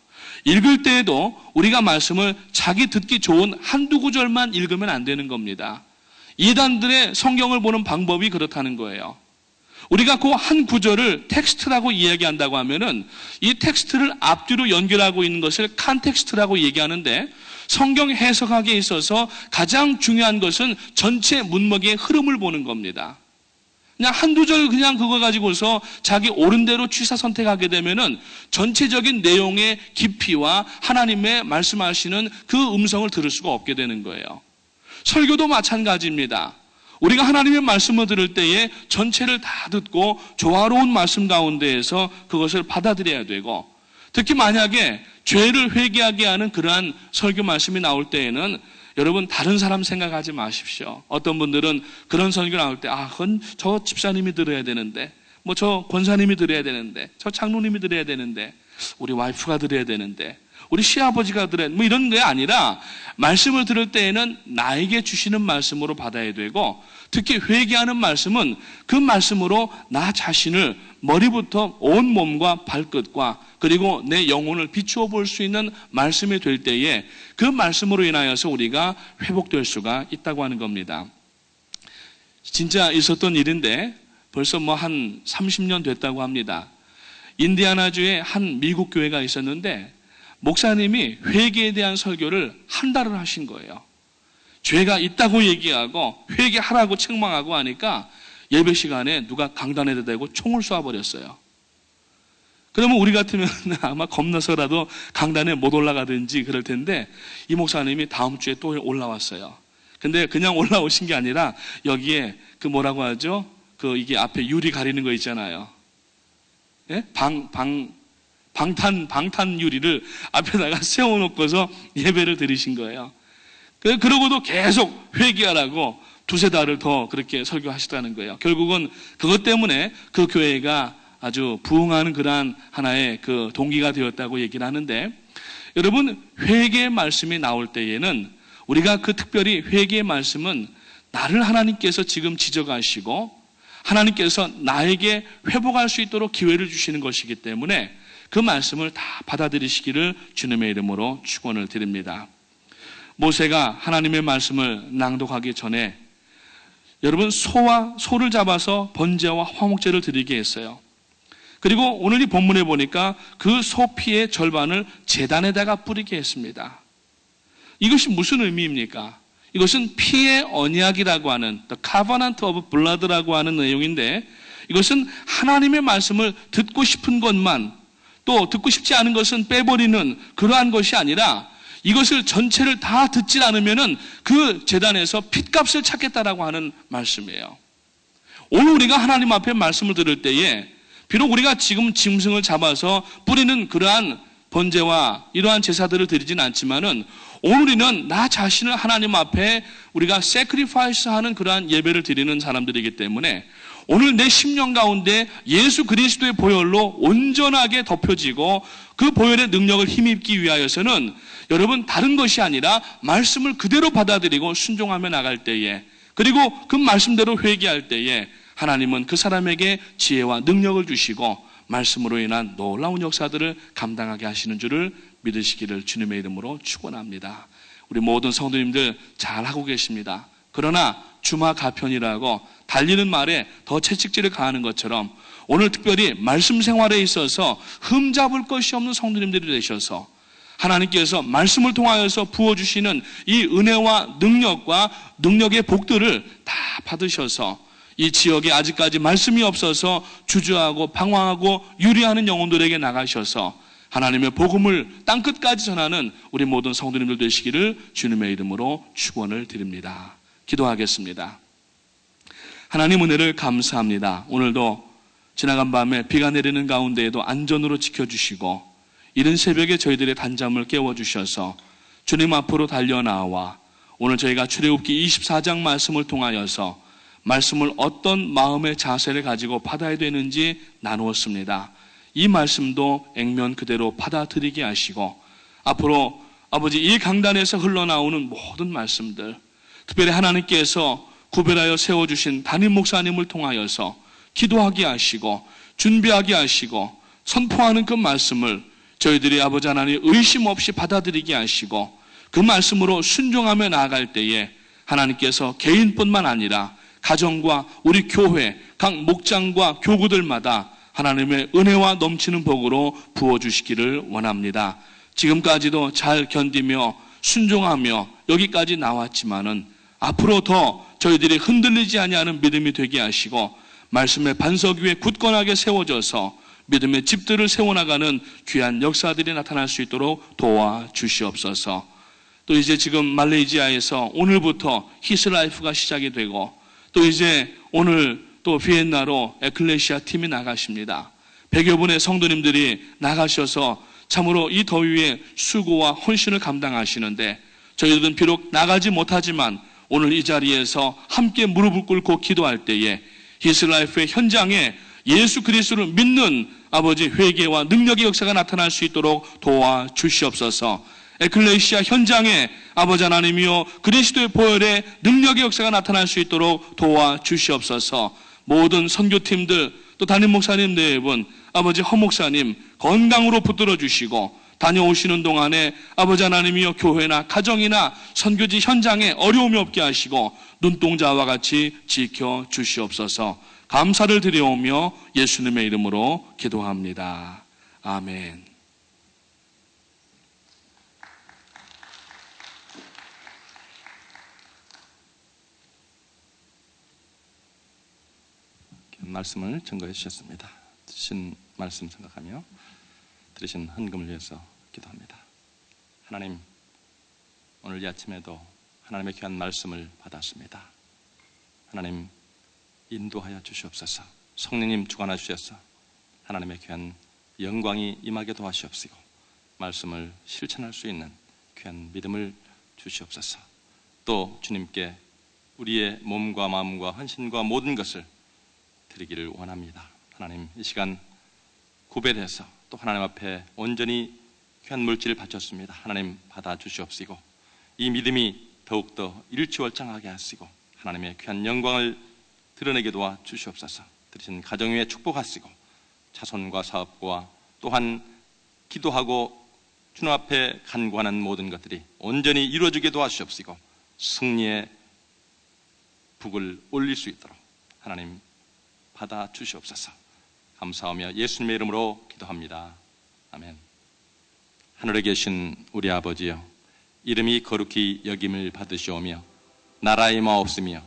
읽을 때에도 우리가 말씀을 자기 듣기 좋은 한두 구절만 읽으면 안 되는 겁니다. 이단들의 성경을 보는 방법이 그렇다는 거예요. 우리가 그 한 구절을 텍스트라고 이야기한다고 하면은 이 텍스트를 앞뒤로 연결하고 있는 것을 칸텍스트라고 얘기하는데 성경 해석하기에 있어서 가장 중요한 것은 전체 문맥의 흐름을 보는 겁니다. 그냥 한두 절 그냥 그거 가지고서 자기 옳은 대로 취사 선택하게 되면은 전체적인 내용의 깊이와 하나님의 말씀하시는 그 음성을 들을 수가 없게 되는 거예요. 설교도 마찬가지입니다. 우리가 하나님의 말씀을 들을 때에 전체를 다 듣고 조화로운 말씀 가운데에서 그것을 받아들여야 되고 특히 만약에 죄를 회개하게 하는 그러한 설교 말씀이 나올 때에는 여러분 다른 사람 생각하지 마십시오. 어떤 분들은 그런 설교 나올 때 그건 저 집사님이 들어야 되는데 뭐 저 권사님이 들어야 되는데 저 장로님이 들어야 되는데 우리 와이프가 들어야 되는데 우리 시아버지가 들어야 뭐 이런 게 아니라 말씀을 들을 때에는 나에게 주시는 말씀으로 받아야 되고 특히 회개하는 말씀은 그 말씀으로 나 자신을 머리부터 온 몸과 발끝과 그리고 내 영혼을 비추어 볼 수 있는 말씀이 될 때에 그 말씀으로 인하여서 우리가 회복될 수가 있다고 하는 겁니다. 진짜 있었던 일인데 벌써 뭐 한 30년 됐다고 합니다. 인디아나주에 한 미국 교회가 있었는데 목사님이 회개에 대한 설교를 한 달을 하신 거예요. 죄가 있다고 얘기하고 회개하라고 책망하고 하니까 예배 시간에 누가 강단에다 대고 총을 쏴버렸어요. 그러면 우리 같으면 아마 겁나서라도 강단에 못 올라가든지 그럴 텐데 이 목사님이 다음 주에 또 올라왔어요. 근데 그냥 올라오신 게 아니라 여기에 그 뭐라고 하죠? 그 이게 앞에 유리 가리는 거 있잖아요. 예? 방탄 유리를 앞에다가 세워놓고서 예배를 드리신 거예요. 그러고도 계속 회개하라고 두세 달을 더 그렇게 설교하시다는 거예요. 결국은 그것 때문에 그 교회가 아주 부흥하는 그러한 하나의 그 동기가 되었다고 얘기를 하는데 여러분 회개의 말씀이 나올 때에는 우리가 그 특별히 회개의 말씀은 나를 하나님께서 지금 지적하시고 하나님께서 나에게 회복할 수 있도록 기회를 주시는 것이기 때문에 그 말씀을 다 받아들이시기를 주님의 이름으로 축원을 드립니다. 모세가 하나님의 말씀을 낭독하기 전에 여러분 소를 잡아서 번제와 화목제를 드리게 했어요. 그리고 오늘 이 본문에 보니까 그 소 피의 절반을 제단에다가 뿌리게 했습니다. 이것이 무슨 의미입니까? 이것은 피의 언약이라고 하는 The Covenant of Blood라고 하는 내용인데, 이것은 하나님의 말씀을 듣고 싶은 것만, 또 듣고 싶지 않은 것은 빼버리는 그러한 것이 아니라 이것을 전체를 다 듣지 않으면은 그 제단에서 핏값을 찾겠다라고 하는 말씀이에요. 오늘 우리가 하나님 앞에 말씀을 들을 때에 비록 우리가 지금 짐승을 잡아서 뿌리는 그러한 번제와 이러한 제사들을 드리진 않지만은 오늘이는 나 자신을 하나님 앞에 우리가 sacrifice 하는 그러한 예배를 드리는 사람들이기 때문에 오늘 내 심령 가운데 예수 그리스도의 보혈로 온전하게 덮여지고 그 보혈의 능력을 힘입기 위하여서는 여러분 다른 것이 아니라 말씀을 그대로 받아들이고 순종하며 나갈 때에, 그리고 그 말씀대로 회개할 때에 하나님은 그 사람에게 지혜와 능력을 주시고 말씀으로 인한 놀라운 역사들을 감당하게 하시는 줄을 믿으시기를 주님의 이름으로 축원합니다. 우리 모든 성도님들 잘하고 계십니다. 그러나 주마 가편이라고 달리는 말에 더 채찍질을 가하는 것처럼 오늘 특별히 말씀 생활에 있어서 흠잡을 것이 없는 성도님들이 되셔서 하나님께서 말씀을 통하여서 부어주시는 이 은혜와 능력의 복들을 다 받으셔서 이 지역에 아직까지 말씀이 없어서 주저하고 방황하고 유리하는 영혼들에게 나가셔서 하나님의 복음을 땅끝까지 전하는 우리 모든 성도님들 되시기를 주님의 이름으로 축원을 드립니다. 기도하겠습니다. 하나님 은혜를 감사합니다. 오늘도 지나간 밤에 비가 내리는 가운데에도 안전으로 지켜주시고 이른 새벽에 저희들의 단잠을 깨워주셔서 주님 앞으로 달려나와 오늘 저희가 출애굽기 24장 말씀을 통하여서 말씀을 어떤 마음의 자세를 가지고 받아야 되는지 나누었습니다. 이 말씀도 액면 그대로 받아들이게 하시고 앞으로 아버지 이 강단에서 흘러나오는 모든 말씀들, 특별히 하나님께서 구별하여 세워주신 담임 목사님을 통하여서 기도하게 하시고 준비하게 하시고 선포하는 그 말씀을 저희들이 아버지 하나님 의심 없이 받아들이게 하시고 그 말씀으로 순종하며 나아갈 때에 하나님께서 개인뿐만 아니라 가정과 우리 교회, 각 목장과 교구들마다 하나님의 은혜와 넘치는 복으로 부어주시기를 원합니다. 지금까지도 잘 견디며 순종하며 여기까지 나왔지만은 앞으로 더 저희들이 흔들리지 아니하는 믿음이 되게 하시고 말씀의 반석 위에 굳건하게 세워져서 믿음의 집들을 세워나가는 귀한 역사들이 나타날 수 있도록 도와주시옵소서. 또 이제 지금 말레이시아에서 오늘부터 히스라이프가 시작이 되고 또 이제 오늘 또 비엔나로 에클레시아 팀이 나가십니다. 100여 분의 성도님들이 나가셔서 참으로 이 더위에 수고와 헌신을 감당하시는데 저희들은 비록 나가지 못하지만 오늘 이 자리에서 함께 무릎을 꿇고 기도할 때에 히스라이프의 현장에 예수 그리스도를 믿는 아버지 회개와 능력의 역사가 나타날 수 있도록 도와주시옵소서. 에클레시아 현장에 아버지 하나님이여 그리스도의 보혈의 능력의 역사가 나타날 수 있도록 도와주시옵소서. 모든 선교팀들 또 담임 목사님 네 분, 아버지 허 목사님 건강으로 붙들어 주시고 다녀오시는 동안에 아버지 하나님이여 교회나 가정이나 선교지 현장에 어려움이 없게 하시고 눈동자와 같이 지켜주시옵소서. 감사를 드려오며 예수님의 이름으로 기도합니다. 아멘. 말씀을 증거해 주셨습니다. 드신 말씀 생각하며 들으신 헌금을 위해서 기도합니다. 하나님, 오늘 이 아침에도 하나님의 귀한 말씀을 받았습니다. 하나님 인도하여 주시옵소서. 성령님 주관하여 주셔서 하나님의 귀한 영광이 임하게 도와주시옵시고 말씀을 실천할 수 있는 귀한 믿음을 주시옵소서. 또 주님께 우리의 몸과 마음과 헌신과 모든 것을 드리기를 원합니다. 하나님, 이 시간 구별해서 또 하나님 앞에 온전히 귀한 물질을 바쳤습니다. 하나님 받아 주시옵시고 이 믿음이 더욱더 일취월장하게 하시고 하나님의 귀한 영광을 드러내게 도와 주시옵소서. 드리신 가정 위에 축복하시고 자손과 사업과 또한 기도하고 주님 앞에 간구하는 모든 것들이 온전히 이루어지게 도와주시옵시고 승리의 북을 올릴 수 있도록 하나님 받아 주시옵소서. 감사하며 예수님의 이름으로 기도합니다. 아멘. 하늘에 계신 우리 아버지여, 이름이 거룩히 여김을 받으시오며 나라의 마옵시며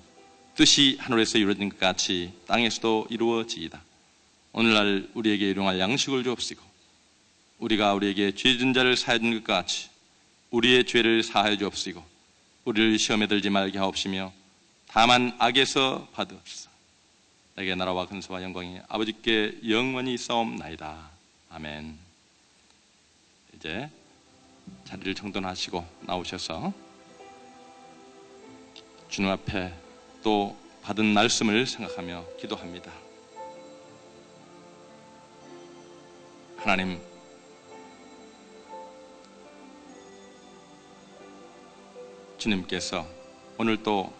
뜻이 하늘에서 이루어진 것 같이 땅에서도 이루어지이다. 오늘날 우리에게 일용할 양식을 주옵시고 우리가 우리에게 죄진 자를 사하여 준 것 같이 우리의 죄를 사하여 주옵시고 우리를 시험에 들지 말게 하옵시며 다만 악에서 받으옵소서. 내게 나라와 근세와 영광이 아버지께 영원히 있사옵나이다. 아멘. 이제 자리를 정돈하시고 나오셔서 주님 앞에 또 받은 말씀을 생각하며 기도합니다. 하나님, 주님께서 오늘 또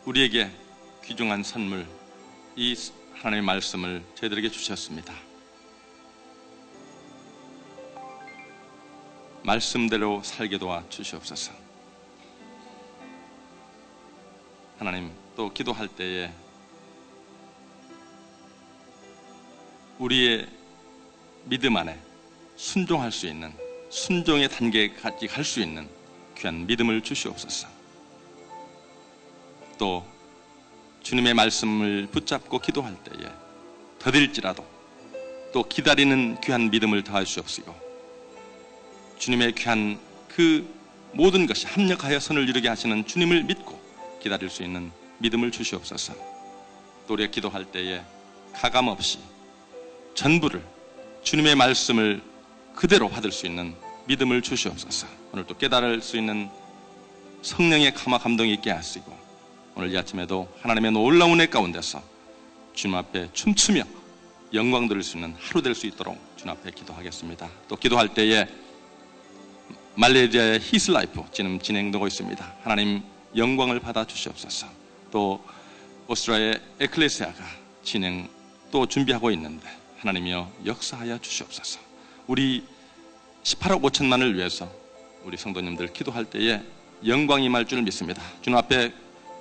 우리에게 귀중한 선물, 이 하나님의 말씀을 저희들에게 주셨습니다. 말씀대로 살게 도와 주시옵소서. 하나님, 또 기도할 때에 우리의 믿음 안에 순종할 수 있는, 순종의 단계까지 갈 수 있는 귀한 믿음을 주시옵소서. 또 주님의 말씀을 붙잡고 기도할 때에 더딜지라도 또 기다리는 귀한 믿음을 더하시옵시고 주님의 귀한 그 모든 것이 합력하여 선을 이루게 하시는 주님을 믿고 기다릴 수 있는 믿음을 주시옵소서. 또 우리가 기도할 때에 가감없이 전부를 주님의 말씀을 그대로 받을 수 있는 믿음을 주시옵소서. 오늘 또 깨달을 수 있는 성령의 감화 감동이 있게 하시고 오늘 이 아침에도 하나님의 놀라운 은혜 가운데서 주님 앞에 춤추며 영광 드릴 수 있는 하루 될 수 있도록 주님 앞에 기도하겠습니다. 또 기도할 때에 말레이시아의 히스라이프 지금 진행되고 있습니다. 하나님 영광을 받아 주시옵소서. 또 오스트리아의 에클레시아가 진행 또 준비하고 있는데 하나님이여 역사하여 주시옵소서. 우리 18억 5천만을 위해서 우리 성도님들 기도할 때에 영광이 임할 줄 믿습니다. 주님 앞에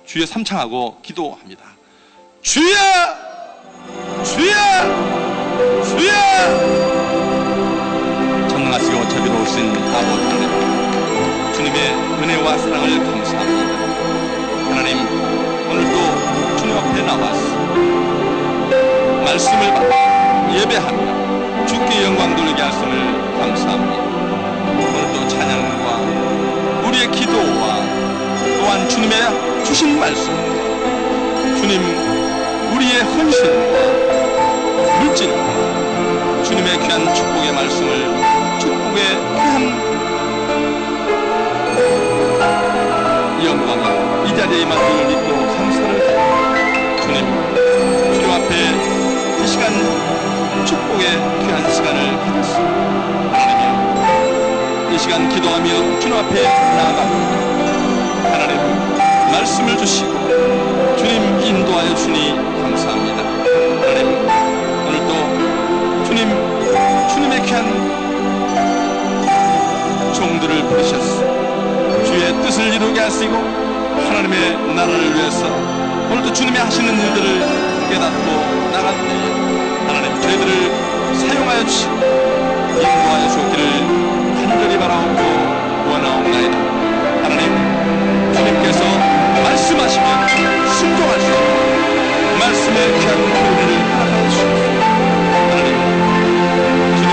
주여 삼창하고 기도합니다. 주여! 주여! 주여! 전능하시고 자비로우신 아버지 하나님, 주님의 은혜와 사랑을 감사합니다. 하나님, 오늘도 주님 앞에 나와서 말씀을 받고 예배하며 주께 영광 돌리게 하심을 감사합니다. 오늘도 찬양과 우리의 기도와 또한 주님의 주신 말씀과 주님 우리의 헌신과 물질과 주님의 귀한 축복의 말씀을 축복의 귀한 영광이 이 자리에 임할 줄 믿고 감사를 드립니다. 주님, 주님 앞에 이 시간 축복의 귀한 시간을 받았습니다. 하나님, 이 시간 기도하며 주님 앞에 나아갑니다. 하나님, 말씀을 주시고 주님 인도하여 주니 감사합니다. 하나님, 오늘도 주님의 귀한 종들을 부르셨어 주의 뜻을 이루게 하시고 하나님의 나라를 위해서 오늘도 주님의 하시는 일들을 깨닫고 나갈 때에 하나님 저희들을 사용하여 주시고 인도하여 주기를 간절히 바라옵고 원하옵나이다. 하나님, 주님께서 말씀하시면 순종할 수 있는 말씀의 귀한 교훈을 따라 주시옵소서. 하나님, 주님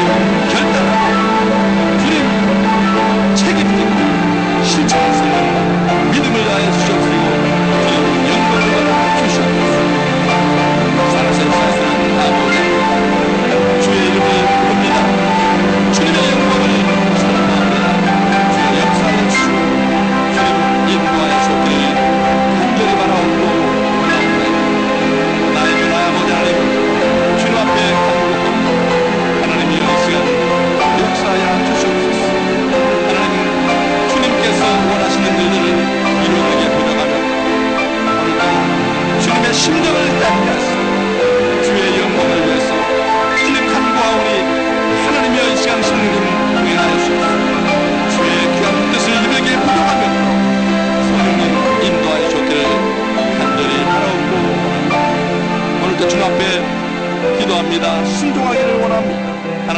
결단하고 주님 책임지고 실천할 수 있는 믿음을 다해 주시옵시고 주님 영광을 받아 주시옵소서. 살아서 사시는 아버지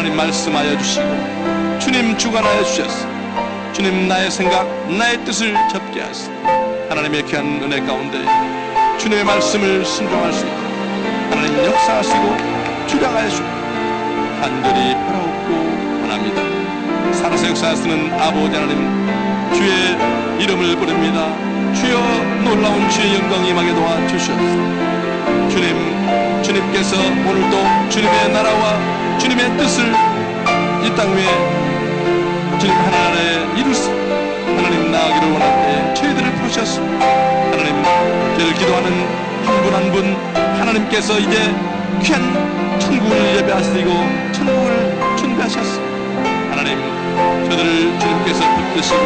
하나님 말씀하여 주시고 주님 주관하여 주셔서 주님 나의 생각 나의 뜻을 접게 하시고 하나님의 귀한 은혜 가운데 주님의 말씀을 순종할 수 있도록 하나님 역사하시고 주장하여 주시고 간절히 바라옵고 원합니다. 살아서 역사하시는 아버지 하나님 주의 이름을 부릅니다. 주여 놀라운 주의 영광이 임하게 도와주시옵소서. 주님께서 오늘도 주님의 나라와 주님의 뜻을 이 땅 위에 주님 하나님의 이루시 하나님 나아가기를 원할 때 저희들을 부르셨습니다. 하나님 저희를 기도하는 한 분 한 분 하나님께서 이제 귀한 천국을 예배하시고 천국을 준비하셨습니다. 하나님 저들을 주님께서 붙드시고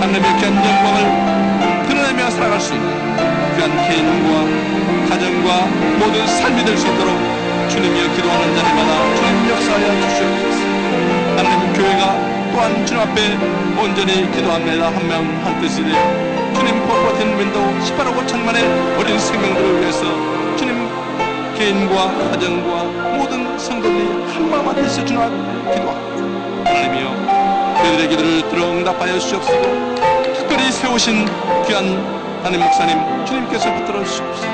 하나님의 귀한 영광을 드러내며 살아갈 수 있는 귀한 개인과 가정과 모든 삶이 될 수 있도록 주님이여 기도하는 자리마다 주님 역사하여 주시옵소서. 하나님 교회가 또한 주님 앞에 온전히 기도합니다. 한 명 한 뜻이 되어 주님 포포틴 윈도 18억 5천만의 어린 생명들을 위해서 주님 개인과 가정과 모든 성도들이 한마음 한 뜻을 주님 앞에 기도합니다. 하나님이여 그들의 기도를 들어 응답하여 주시옵시고 특별히 세우신 귀한 하나님 목사님 주님께서 붙들어 주시옵소서.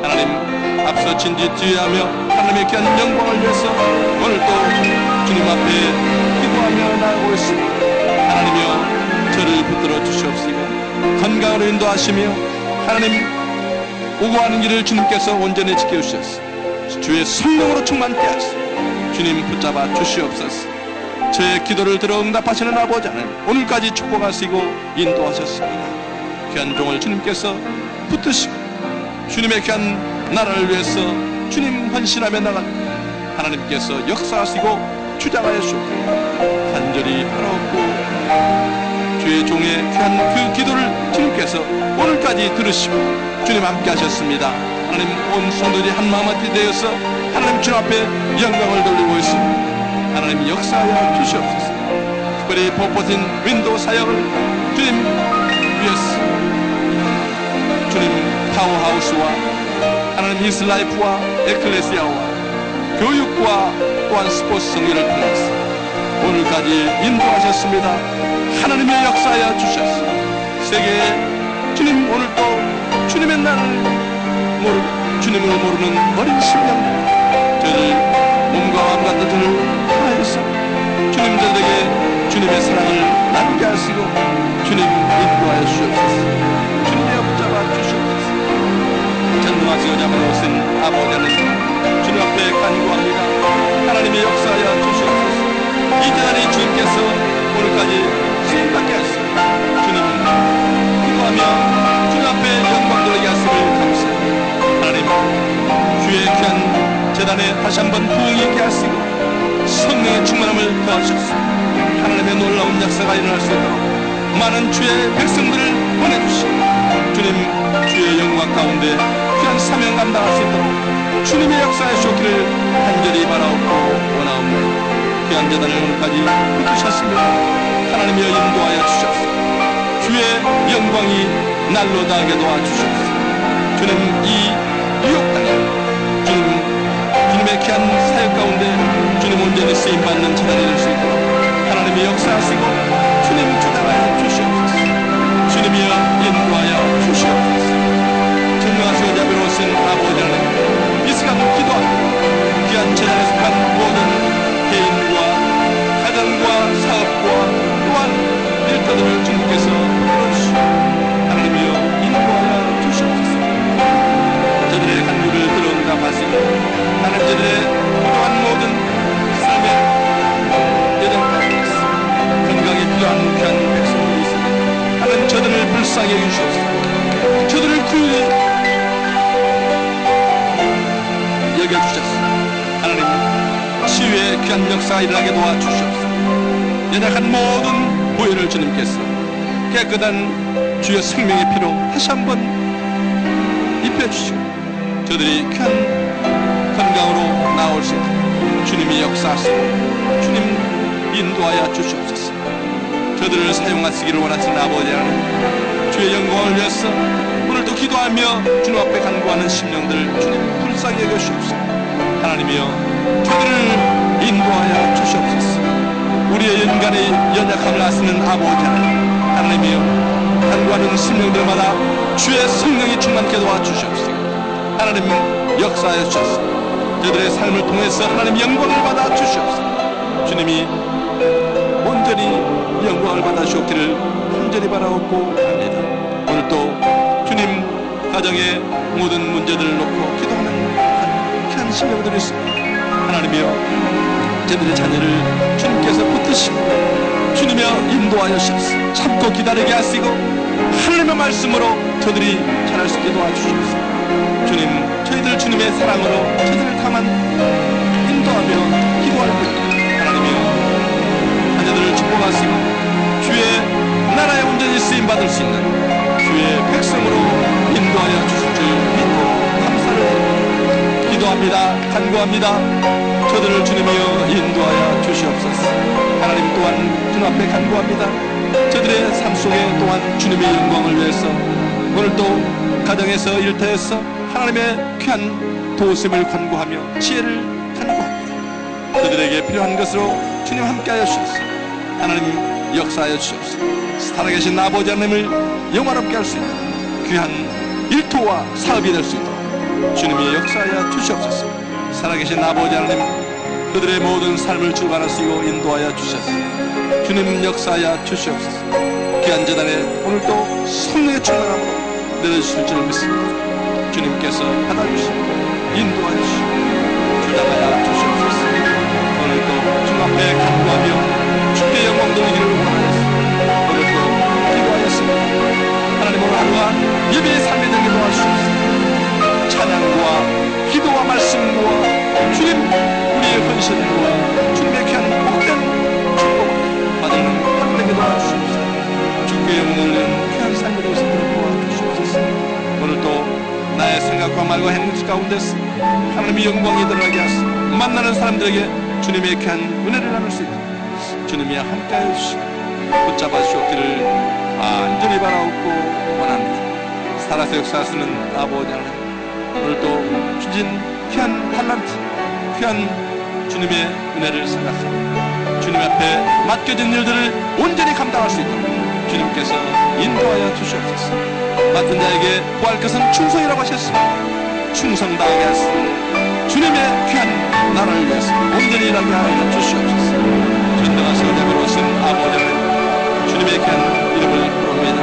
하나님 앞서 진지 뒤에하며 하나님의 귀한 영광을 위해서 오늘도 주님 앞에 기도하며 나아가고 있습니다. 하나님이여 저를 붙들어 주시옵시고 건강으로 인도하시며 하나님 오고 가는 길을 주님께서 온전히 지켜주셨어. 주의 성령으로 충만케 하시고 주님 붙잡아 주시옵소서. 제 기도를 들어 응답하시는 아버지 하나님 오늘까지 축복하시고 인도하셨습니다. 귀한 종을 주님께서 붙드시고 주님의 귀한 나라를 위해서 주님 헌신하며 나간 하나님께서 역사하시고 주장하여 주옵소서. 간절히 바라옵고 주의 종의 귀한 그 기도를 주님께서 오늘까지 들으시고 주님 함께 하셨습니다. 하나님 온 성도들이 한마음이 되어서 하나님 주님 앞에 영광을 돌리고 있습니다. 하나님 역사하여 주시옵소서. 특별히 포포틴 윈도우 사역을 주님 위해서 주님 타워하우스와 하나님 히스라이프와 에클레시아와 교육과 또한 스포츠 성회를 통해서 오늘까지 인도하셨습니다. 하나님의 역사하여 주셨어. 세계에 주님 오늘도 주님의 날을 모르고 주님을 모르는 어린 심령들 저들 몸과 마음과 뜻을 다하여서 주님 저들에게 주님의 사랑을 나누게 하시고 주님 인도하여 주시옵소서. 주님의 붙잡아 주시옵소서. 전능하시고 자비로우신 아버지 하나님 주님 앞에 간구합니다. 하나님의 역사하여 주시옵소서. 이 재단이 주님께서 오늘까지 쓰임받게 하시고 주님 기도하며 주님 앞에 영광 돌리게 하심을 감사합니다. 하나님 주의 귀한 재단에 다시 한번 부흥이 있게 하시고 성령의 충만함을 더하셔서 하나님의 놀라운 역사가 일어날 수 있도록 많은 주의 백성들을 보내주시고 주님 주의 영광 가운데 귀한 사명 감당할 수 있도록 주님의 역사에 쏟기를 간절히 바라옵고 원하옵나이다. 귀한 재단을 오늘까지 붙으셨습니다. 하나님이여 인도하여 주시옵소서. 주의 영광이 날로 닿게 도와주시옵소서. 주님 이 뉴욕 땅에 주님의 귀한 사역 가운데 주님 온전히 쓰임받는 재단이 될 수 있도록 하나님이 역사하시고 주님 주장하여 주시옵소서. 주님이여 인도하여 주시옵소서. 전능하시고 자비로우신 아버지 하나님 이 시간 기도합니다. 귀한 재단에 속한 모든 개인과 가정과 사업과 또한 일터들을 주님께서 불러주시고 하나님이여 인도하여 주시옵소서. 저들의 간구를 들어 응답하시고 하나님 저들의 부족한 모든 삶의 여정 가운데서 건강에 필요한 귀한 백성들이 있으니 하나님 저들을 불쌍히 여기주시옵소서. 저들을 구히 여겨주셨소. 하나님 치유의 귀한 역사가 일어나게 도와주시옵소서. 연약한 모든 보혈을 주님께서 깨끗한 주의 생명의 피로 다시 한번 입혀주시고 저들이 귀한 건강으로 나올 수 있도록 주님이 역사하시고 주님 인도하여 주시옵소서. 저들을 사용하시기를 원하시는 아버지 하나님 주의 영광을 위해서 오늘도 기도하며 주님 앞에 간구하는 심령들 주님 불쌍히 여겨주시옵소서. 하나님이여 저들을 인도하여 역사하시는 아버지 하나님이여, 간구하는 심령들마다 주의 성령이 충만케 도와주시옵소서. 하나님 역사하여 주셨소. 저들의 삶을 통해서 하나님 영광을 받아 주시옵소서. 주님이 온전히 영광을 받아 주옵기를 간절히 바라옵고 합니다. 오늘 또 주님 가정의 모든 문제들을 놓고 기도하는 귀한 심령들이 있습니다. 하나님이여, 저들의 자녀를 주님께서 붙드시고 주님이여 인도하여 주옵소서. 참고 기다리게 하시고 하나님의 말씀으로 저들이 자랄 수 있게 도와주시옵소서. 주님, 저희들 주님의 사랑으로 저들을 가만 인도하며 기도할 때 하나님이여, 자녀들을 축복하시고 주의 나라에 온전히 쓰임받을 수 있는 주의 백성으로 인도하여 주실 줄 믿고 감사를 기도합니다. 간구합니다. 저들을 주님이여 인도하여 주시옵소서. 하나님 또한 주님 앞에 간구합니다. 저들의 삶 속에 또한 주님의 영광을 위해서 오늘도 가정에서 일터에서 하나님의 귀한 도우심을 간구하며 지혜를 간구합니다. 그들에게 필요한 것으로 주님 함께하여 주옵소서. 하나님 역사하여 주옵소서. 살아계신 아버지 하나님을 영화롭게 할 수 있는 귀한 일터와 사업이 될 수 있도록 주님이 역사하여 주시옵소서. 살아계신 아버지 하나님, 그들의 모든 삶을 주관하시고 인도하여 주셔서 주님 역사하여 주시옵소서. 귀한 재단에 오늘도 성령의 충만함으로 내려주실 줄 믿습니다. 주님께서 받아주시고 인도하시고 주장하여 주시옵소서. 오늘도 주 앞에 간구하며 주께 영광 돌리기를 원하였습니다. 오늘도 기도하였습니다. 하나님, 오늘 하루가 예배의 삶이 되게 도와주시옵소서. 찬양과 기도와 말씀과 주님 우리의 헌신과 주님의 귀한 복된 축복을 받는 하루 되게 도와주시옵소서. 주께 영광을 내는 귀한 삶이 되게 도와주시옵소서. 오늘도 나의 생각과 말과 행동 가운데서 하나님의 영광이 드러나게 하시고 만나는 사람들에게 주님의 귀한 은혜를 나눌 수 있도록 주님이 함께하여 주시고 붙잡아 주옵기를 간절히 바라옵고 원합니다. 살아서 역사하시는 아버지 하나님, 오늘도 주신 귀한 talent, 귀한 주님의 은혜를 생각하고 주님 앞에 맡겨진 일들을 온전히 감당할 수 있도록 주님께서 인도하여 주시옵소서. 맡은 자에게 구할 것은 충성이라고 하셨습니다. 충성 다하게 하시고 주님의 귀한 나라를 위해서 온전히 일하게 하여 주시옵소서. 전능한 성자비로 오신 아버지 하나님, 주님의 귀한 이름을 부릅니다.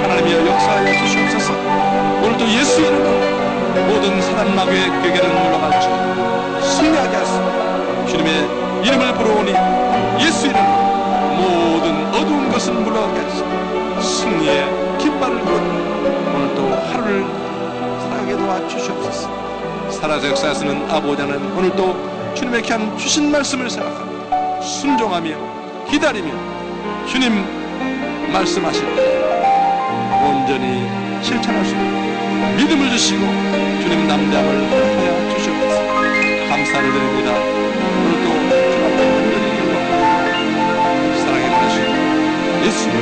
하나님이여 역사하여 주시옵소서. 오늘도 예수 이름으로 모든 사단 마귀의 궤계를 물러갈 줄 승리하게 하시고 주님의 이름을 부르오니 예수 이름으로 모든 어두운 것은 물러가게 하시고 승리의 깃발을 꽂고 오늘도 하루를 살아가게 도와주시옵소서. 살아서 역사하시는 아버지 하나님, 오늘도 주님의 귀한 주신 말씀을 생각합니다. 순종하며 기다리며 주님 말씀하실 때 온전히 실천할 수 있는 믿음을 주시고 주님 남자함을 허락하여 주시옵소서. 감사를 드립니다. 오늘도 주 앞에 온전히 영광을 사랑해 주시고 예수님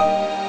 감사합니다.